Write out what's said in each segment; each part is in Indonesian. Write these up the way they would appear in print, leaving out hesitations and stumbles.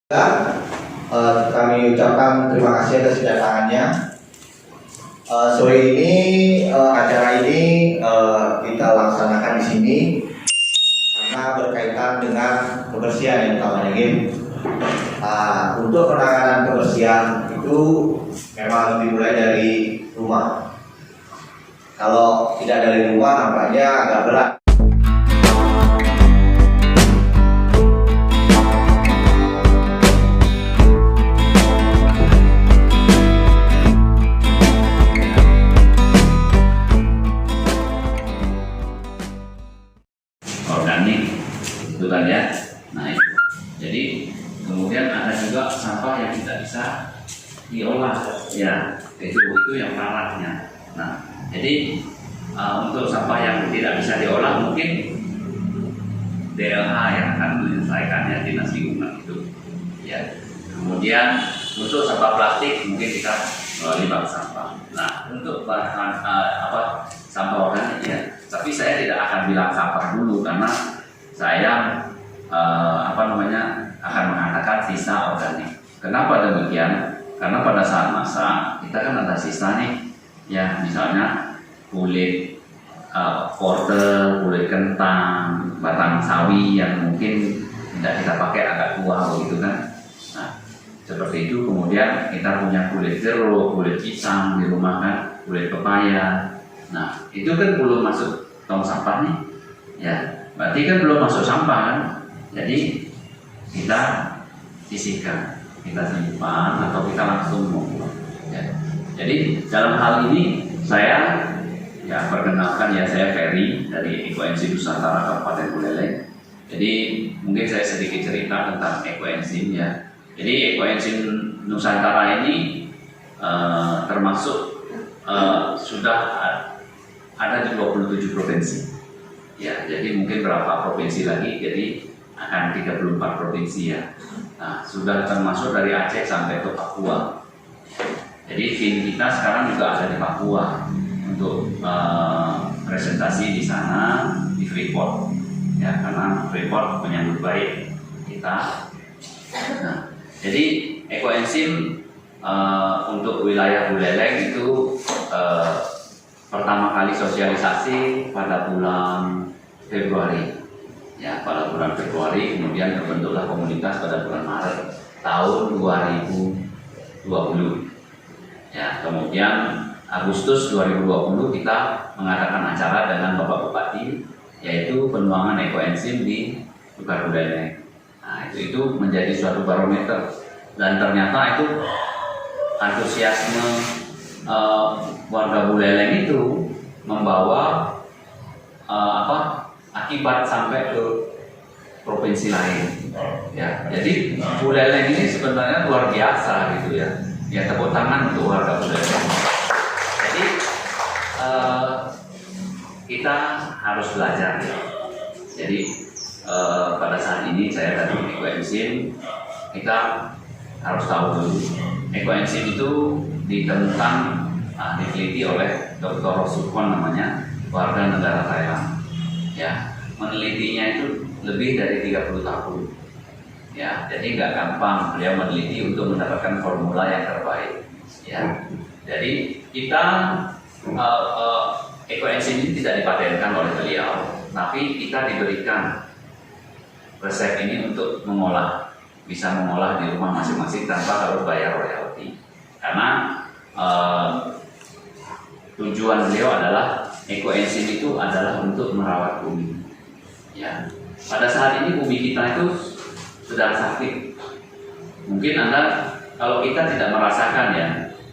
Kami ucapkan terima kasih atas kedatangannya. Sore ini acara ini kita laksanakan di sini karena berkaitan dengan kebersihan yang utamanya, Gim. Untuk penanganan kebersihan itu memang dimulai dari rumah. Kalau tidak dari rumah nampaknya agak berat. Organik itu kan ya. Nah itu. Jadi kemudian ada juga sampah yang tidak bisa diolah ya, itu yang parahnya. Nah jadi untuk sampah yang tidak bisa diolah mungkin DLH yang akan menyelesaikannya, dinas lingkungan itu ya. Kemudian untuk sampah plastik mungkin kita melalui bank sampah. Nah untuk bahan sampah organik ya, tapi saya tidak akan bilang sampah dulu karena saya akan mengatakan sisa organik. Kenapa demikian? Karena pada saat masak kita kan ada sisa nih ya, misalnya kulit wortel, kulit kentang, batang sawi yang mungkin tidak kita pakai agak tua begitu kan. Nah seperti itu. Kemudian kita punya kulit jeruk, kulit pisang di rumah kan, kulit pepaya. Nah itu kan belum masuk tong sampah nih ya, berarti kan belum masuk sampah kan. Jadi kita sisihkan, kita simpan atau kita langsung membuang ya. Jadi dalam hal ini saya ya perkenalkan ya, saya Ferry dari Ekoenzim Nusantara Kabupaten Buleleng. Jadi mungkin saya sedikit cerita tentang Ekoenzim ya. Jadi Ekoenzim Nusantara ini termasuk sudah ada di 27 provinsi ya. Jadi mungkin berapa provinsi lagi, jadi akan 34 provinsi ya. Nah sudah termasuk dari Aceh sampai ke Papua. Jadi tim kita sekarang juga ada di Papua untuk presentasi di sana di Freeport ya, karena Freeport menyambut baik kita. Nah jadi Ekoenzim untuk wilayah Buleleng itu pertama kali sosialisasi pada bulan Februari ya, pada bulan Februari. Kemudian terbentuklah komunitas pada bulan Maret tahun 2020 ya. Kemudian Agustus 2020 kita mengadakan acara dengan Bapak Bupati, yaitu penuangan Ekoenzim di Tukar Buleleng. Nah itu menjadi suatu barometer, dan ternyata itu antusiasme warga Buleleng itu membawa akibat sampai ke provinsi lain ya. Jadi Buleleng ini sebenarnya luar biasa gitu ya. Ya tepuk tangan untuk warga Buleleng. Jadi kita harus belajar ya. Jadi pada saat ini saya dari Ekoenzim, kita harus tahu dulu Ekoenzim itu ditentang, diteliti oleh Dr. Sukwan namanya, warga negara Thailand ya. Menelitinya itu lebih dari 30 tahun ya. Jadi nggak gampang beliau meneliti untuk mendapatkan formula yang terbaik ya. Jadi kita Ekoenzim ini tidak dipatenkan oleh beliau, tapi kita diberikan resep ini untuk bisa mengolah di rumah masing-masing tanpa harus bayar royalti. Karena tujuan beliau adalah Ekoenzim itu adalah untuk merawat bumi ya. Pada saat ini bumi kita itu sedang sakit. Mungkin Anda, kalau kita tidak merasakan ya.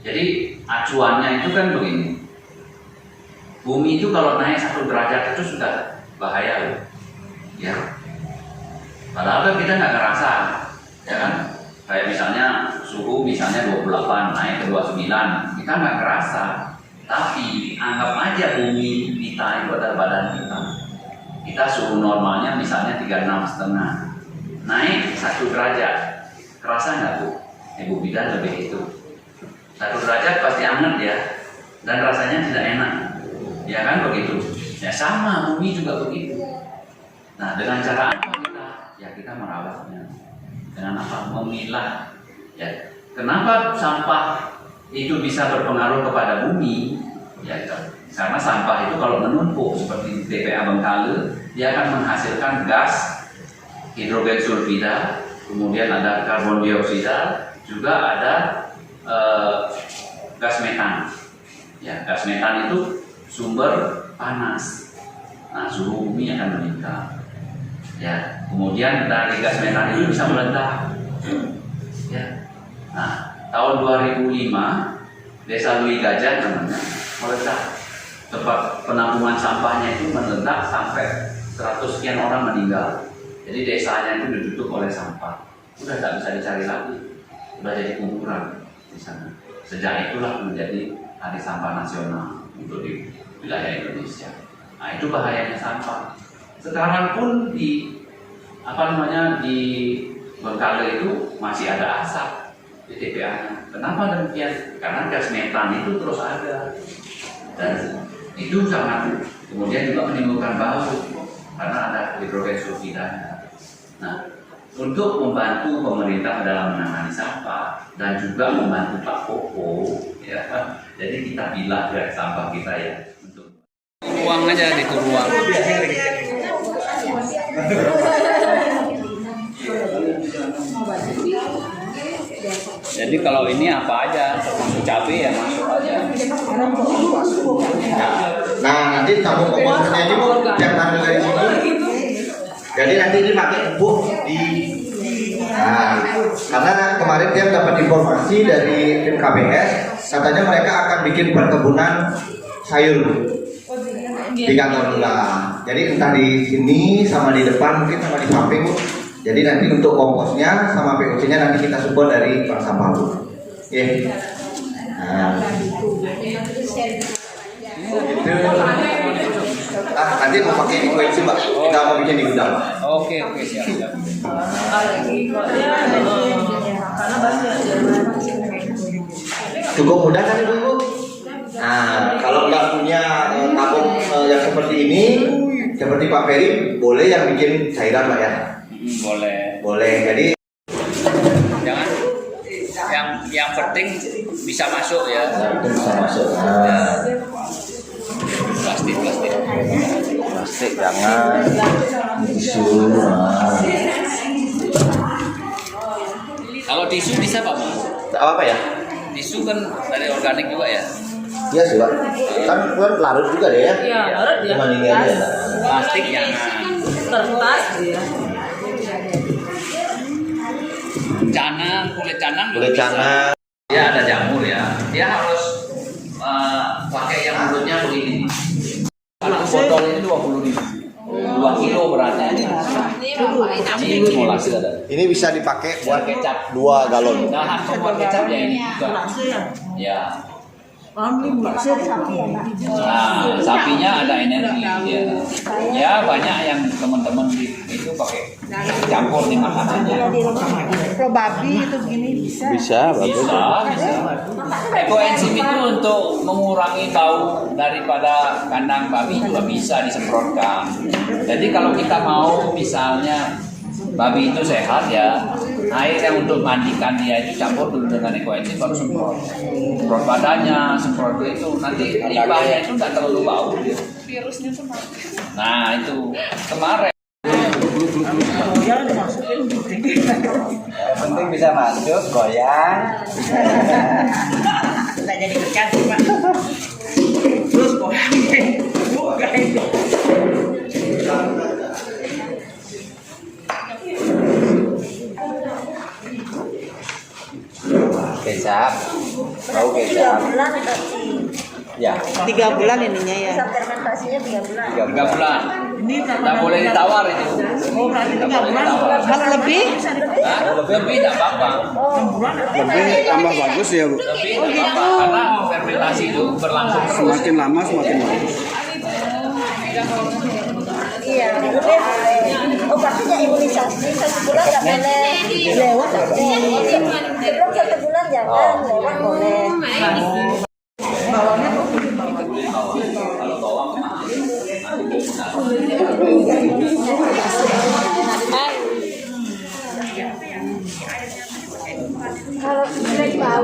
Jadi acuannya itu kan begini, bumi itu kalau naik 1 derajat itu sudah bahaya loh ya. Padahal kan kita nggak ngerasa ya kan. Kayak misalnya suhu misalnya 28 naik ke 29, kita nggak ngerasa. Tapi anggap aja bumi kita itu adalah badan kita. Kita suhu normalnya misalnya 36,5, naik 1 derajat, kerasa nggak Bu? Ibu bidan lebih itu 1 derajat pasti anget ya, dan rasanya tidak enak ya kan begitu ya. Sama bumi juga begitu. Nah dengan cara apa kita? Ya kita merawatnya dengan apa? Memilah. Ya. Kenapa sampah itu bisa berpengaruh kepada bumi? Ya, karena sampah itu kalau menumpuk seperti TPA Bengkale, dia akan menghasilkan gas hidrogen sulfida, kemudian ada karbon dioksida, juga ada gas metan. Ya, gas metan itu sumber panas. Nah, suhu bumi akan meningkat. Ya, kemudian dari gas metan itu bisa meledak. Ya. Nah, tahun 2005 Desa Lui Gajah namanya meledak. Tempat penampungan sampahnya itu meledak sampai 100 sekian orang meninggal. Jadi desanya itu ditutup oleh sampah. Udah tidak bisa dicari lagi. Udah jadi kuburan di sana. Sejak itulah menjadi Hari Sampah Nasional untuk di wilayah Indonesia. Nah, itu bahayanya sampah. Sekarang pun di di Bengkale itu masih ada asap di TPA-nya. Kenapa demikian? Karena gas metan itu terus ada dan itu sangat kemudian juga menimbulkan bau karena ada hidrogen sulfidanya. Nah, untuk membantu pemerintah dalam menangani sampah dan juga membantu Pak Koko, ya, jadi kita pilah dari sampah kita ya. Ruang aja di ruang. Jadi kalau ini apa aja, termasuk cabai ya masuk aja. Nah, nanti tabung komposternya ini Bu, yang ambil dari sini. Jadi nanti ini pakai empuk di. Nah, karena kemarin dia dapat informasi dari tim KBS, katanya mereka akan bikin perkebunan sayur di kantor Lula. Jadi entah di sini sama di depan mungkin sama di samping Bu. Jadi nanti untuk komposnya sama POC-nya nanti kita support dari Bank Sampah Bu. Oke. Nah. Nanti mau pakai equation Mbak. Kita mau bikin di gudang. Oke siap. Cukup mudah kan Ibu? Nah, kalau nggak punya tabung yang seperti ini, seperti Pak Ferry, boleh yang bikin cairan Pak ya? Boleh. Jadi jangan yang penting bisa masuk ya. Bisa masuk. Plastik jangan. Tisu. Kalau tisu bisa Pak? Apa ya? Tisu kan dari organik juga ya. Iya sih Pak. Kan larut juga deh ya. Iya, larut ya. Cuma ini aja. Plastik jangan. Kertas ya. Kulit canang. Dia ada jamur ya. Dia harus pakai yang mulutnya begini. Kalau botol ini 20.000. 2 kilo beratnya. Ini molasi ada. Ini bisa dipakai buat kecap 2 galon. Nah, buat kecap ya ini juga. Ya. Nah, sapinya ada energi ya. Ya banyak yang teman-teman itu pakai campur di makanannya. Kalau babi itu begini bisa. Bisa. Ekoenzim itu untuk mengurangi bau daripada kandang babi juga bisa disemprotkan. Jadi kalau kita mau misalnya babi itu sehat ya, air yang untuk mandikan dia itu campur dulu dengan ekoenzim baru semprot badannya, semprot itu nanti limbahnya itu nggak terlalu bau. Virusnya tuh. Nah itu kemarin. Yang penting bisa masuk, goyang. Nggak jadi berkasih Pak. Terus goyang juga itu. Kecap, bau kecap. 3 bulan kasih. Ya, 3 bulan ininya ya. Bisa fermentasinya 3 bulan. 3 bulan. Ini Nggak boleh ditawar itu. Oh, berarti 3 bulan. Kalau lebih? Hah? Lebih tidak apa-apa. Lebih tambah bagus ya Bu. Lebih tidak apa-apa karena fermentasi itu berlangsung terus. Semakin lama semakin bagus. Iya, oh berarti imunisasi 1 bulan nggak boleh lewat. Sebelum 1 bulan jangan lewat boleh. Kalau bawang Kalau jelek bau